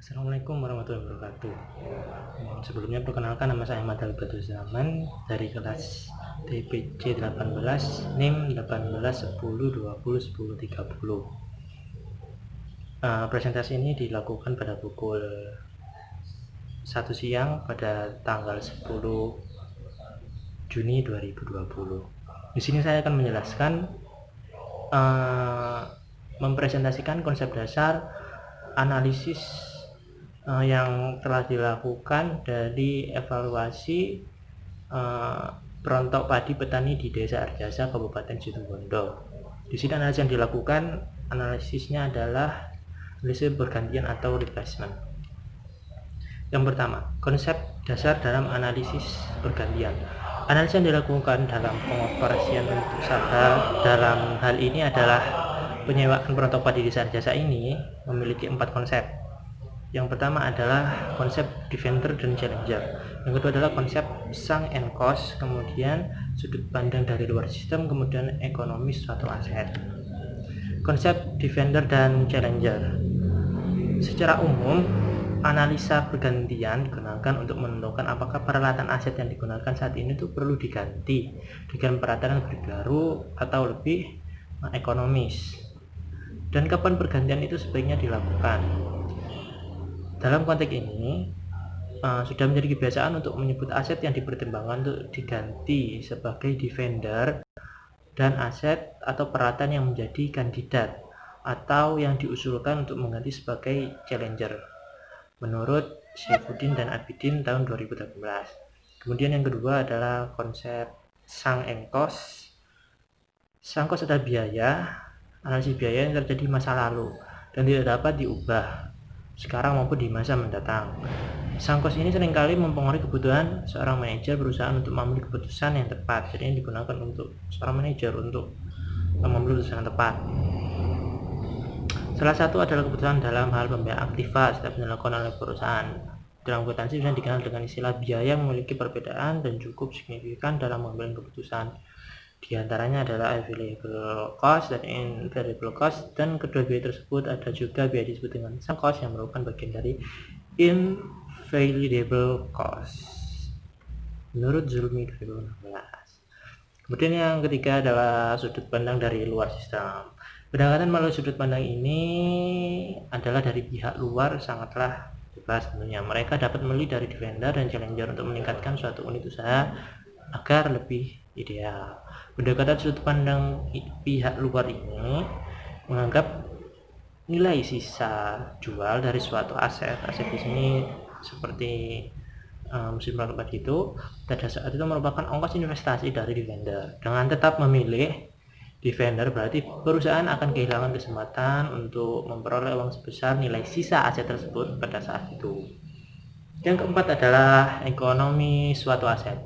Assalamualaikum warahmatullahi wabarakatuh. Sebelumnya perkenalkan, nama saya Ahmad Al-Badruzaman dari kelas TPC 18 NIM 18 10 20 10 30. Presentasi ini dilakukan pada pukul 1 siang pada tanggal 10 Juni 2020. Di sini saya akan menjelaskan mempresentasikan konsep dasar analisis yang telah dilakukan dari evaluasi perontok padi petani di Desa Arjasa, Kabupaten Situbondo. Di sini analisis yang dilakukan, analisisnya adalah analisis bergantian atau replacement. Yang pertama, konsep dasar dalam analisis bergantian. Analisis yang dilakukan dalam pengoperasian untuk usaha dalam hal ini adalah penyewaan perontok padi Desa Arjasa ini memiliki 4 konsep. Yang pertama adalah konsep defender dan challenger. Yang kedua adalah konsep sunk and cost, kemudian sudut pandang dari luar sistem, kemudian ekonomis suatu aset. Konsep defender dan challenger. Secara umum, analisa bergantian digunakan untuk menentukan apakah peralatan aset yang digunakan saat ini itu perlu diganti dengan peralatan lebih baru atau lebih ekonomis, dan kapan pergantian itu sebaiknya dilakukan. Dalam konteks ini sudah menjadi kebiasaan untuk menyebut aset yang dipertimbangkan untuk diganti sebagai defender dan aset atau peralatan yang menjadi kandidat atau yang diusulkan untuk mengganti sebagai challenger menurut Saifuddin dan Abidin tahun 2018. Kemudian yang kedua adalah konsep sunk and cost. Sunk cost adalah biaya, analisis biaya yang terjadi masa lalu dan tidak dapat diubah sekarang maupun di masa mendatang. Sunk cost ini seringkali mempengaruhi kebutuhan seorang manajer perusahaan untuk mengambil keputusan yang tepat. Jadi ini digunakan untuk seorang manajer untuk mengambil keputusan yang tepat. Salah satu adalah keputusan dalam hal pembiayaan aktiva setiap dilakukan oleh perusahaan. Dalam akuntansi bisa dikenal dengan istilah biaya yang memiliki perbedaan dan cukup signifikan dalam mengambil keputusan. Di antaranya adalah available cost dan invariable cost, dan kedua biaya tersebut ada juga biaya disebut dengan sunk cost yang merupakan bagian dari invaluable cost menurut Zulmi 2016. Kemudian yang ketiga adalah sudut pandang dari luar sistem. Pendekatan melalui sudut pandang ini adalah dari pihak luar sangatlah bebas tentunya. Mereka dapat memilih dari defender dan challenger untuk meningkatkan suatu unit usaha agar lebih ideal. Pendekatan sudut pandang pihak luar ini menganggap nilai sisa jual dari suatu aset di sini seperti mesin perontok padi itu pada saat itu merupakan ongkos investasi dari defender. Dengan tetap memilih defender berarti perusahaan akan kehilangan kesempatan untuk memperoleh uang sebesar nilai sisa aset tersebut pada saat itu. Yang keempat adalah ekonomi suatu aset.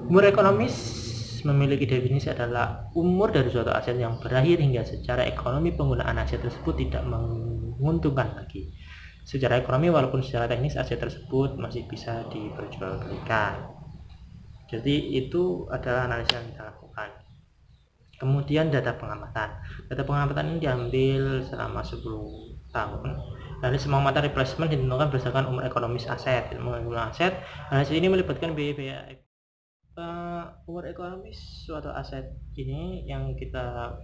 Umur ekonomis memiliki definisi adalah umur dari suatu aset yang berakhir hingga secara ekonomi penggunaan aset tersebut tidak menguntungkan lagi. Secara ekonomi walaupun secara teknis aset tersebut masih bisa diperjualbelikan. Jadi itu adalah analisis yang kita lakukan. Kemudian data pengamatan. Data pengamatan ini diambil selama 10 tahun. Analisis pengamatan replacement ditentukan berdasarkan umur ekonomis aset. Mengenai aset, analisis ini melibatkan biaya umur ekonomis suatu aset ini yang kita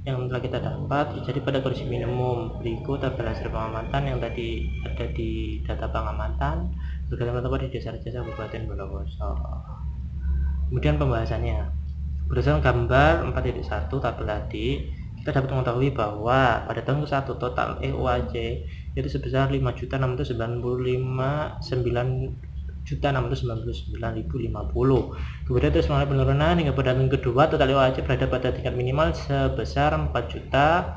yang telah kita dapat. Jadi pada kondisi minimum berikut tabel hasil pengamatan yang tadi ada di data pengamatan bergantung di Desa Arjasa Kabupaten Bondowoso. Kemudian pembahasannya berdasarkan gambar 4.1 tabel tadi, kita dapat mengetahui bahwa pada tahun ke-1 total EOAJ yaitu sebesar 5.699.999.050. Kemudian terus mengalami penurunan hingga pada tahun kedua total EOAJ berada pada tingkat minimal sebesar 4 juta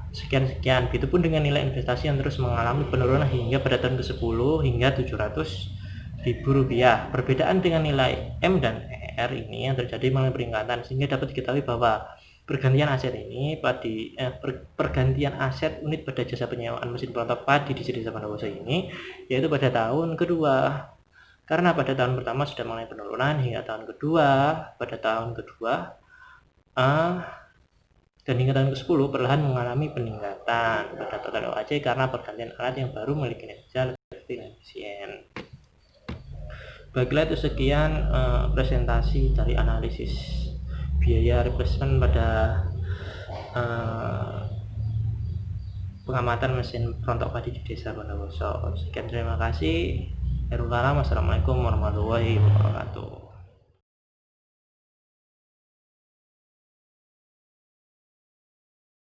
sekian. Begitupun dengan nilai investasi yang terus mengalami penurunan hingga pada tahun ke-10 hingga 700.000 rupiah. Perbedaan dengan nilai M dan R ini yang terjadi mengalami peningkatan, sehingga dapat diketahui bahwa pergantian aset ini pergantian aset unit pada jasa penyewaan mesin perontok padi di Desa Bondowoso ini yaitu pada tahun kedua, karena pada tahun pertama sudah mengalami penurunan hingga tahun kedua Dan hingga tahun ke-10 perlahan mengalami peningkatan pada total OAC karena pergantian alat yang baru memiliki kinerja lebih efisien. Baiklah, itu sekian presentasi dari analisis biaya replacement pada pengamatan mesin rontok padi di Desa Bondowoso. Sekian, terima kasih. Assalamualaikum warahmatullahi wabarakatuh.